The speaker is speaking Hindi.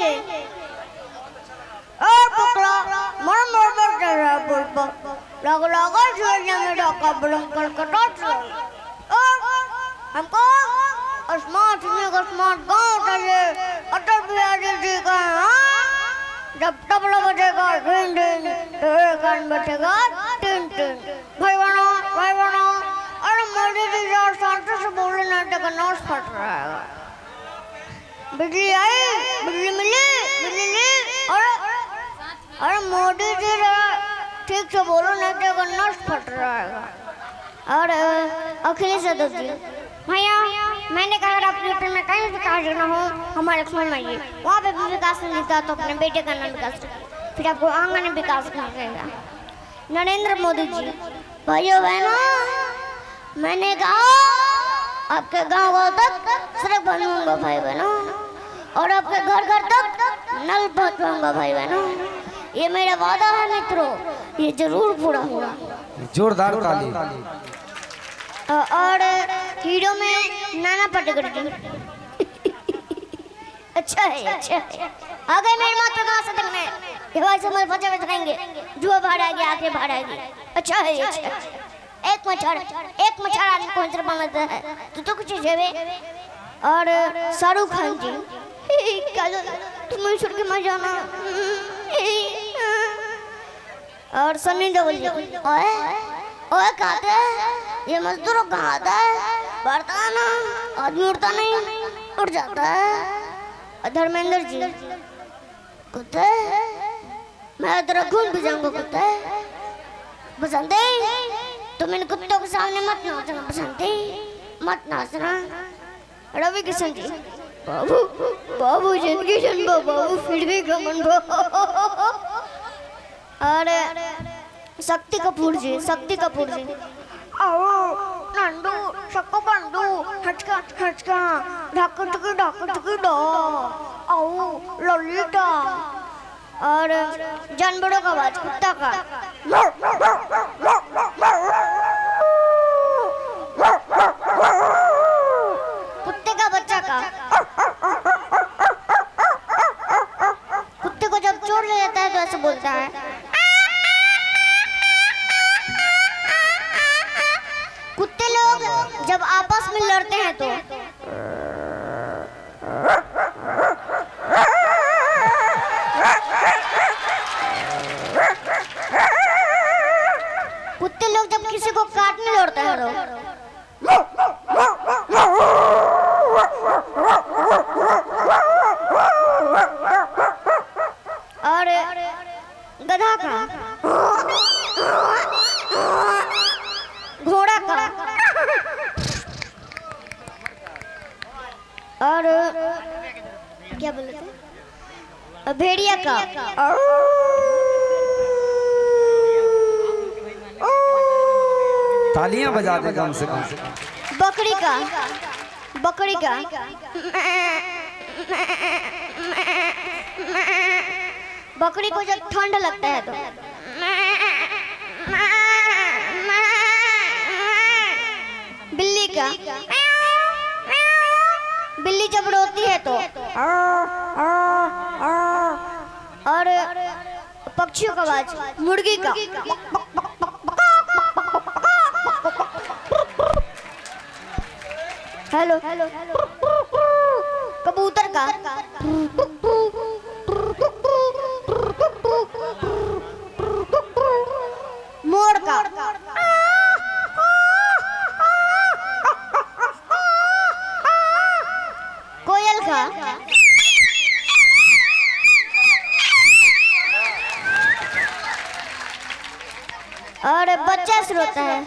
करेंगे। और पकड़ा मर मर मर कर रहा बोलबा लग लगा जोड़ने में डाका बलम कर कटाट हमको स्मार्ट गांव चले अटल बिहारी जी का जब तबला बजेगा ढिन ढिन कान बजेगा टिन टिन भाई बनो अरे मोदी जी यार शांति से बोले ना तो नोट फट रहा है। बिजली आई बिजली मिली अरे मोदी जी ठीक से बोलो ना तो नोट फट रहा है। और अखिलेश यादव जी भैया मैंने कहा अगर आप यूपी में कहीं विकास करना हो हमारे लक्ष्मण माइए वहाँ पे भी विकास नहीं था तो अपने बेटे का नाम विकास फिर आपको आंगन में विकास करेगा। नरेंद्र मोदी जी भाइयों बहनों मैंने कहा आपके गांव तक सड़क बनवाऊंगा भाई बहनों और आपके घर घर तक नल पहुंचाऊंगा भाई बहनों। ये मेरा वादा है मित्रों ये जरूर पूरा होगा। जोरदार ताली। और हीरो में नाना पाटेकर जी अच्छा है आ गए मेरे माता का सदन में ये भाई से मर बचा रहेंगे जो बाहर आ गया आके बाहर आ गया अच्छा है एक मच्छर आदमी कौन सा बनाता है तो कुछ जेबे। और शाहरुख खान जी तुम छोड़ के मत जाना। और सनी देओल जी ओए कहते ये मजदूरों कहाँ आता है बढ़ता है ना आदमी उड़ता नहीं उड़ जाता है। धर्मेंद्र जी कुत्ते मैं तेरा खून भी जाऊंगा कुत्ते बसंते तुम इन कुत्तों के सामने मत नाचना बसंते मत नाचना। रवि किशन जी बाबू जिंदगी जन्म बाबू फिर भी गमन और शक्ति कपूर जी आओ नंदू सबको बंदू हटका ढाक डो आओ ललिता। और जानवरों का आवाज कुत्ता का कुत्ते का बच्चा का कुत्ते को जब चोट ले जाता है तो ऐसे बोलता है। कुत्ते लोग जब आपस में लड़ते हैं तो कुत्ते लोग जब किसी को काटने लड़ते हैं और गधा का घोड़ा का और क्या बोले थे भेड़िया का तालियां बजा दे कम से कम। बकरी का बकरी को जब ठंड लगता है तो बिल्ली का बिल्ली जब रोती है तो और पक्षियों का आवाज मुर्गी का हेलो कबूतर का मोर का कोयल का और बच्चा से रोता है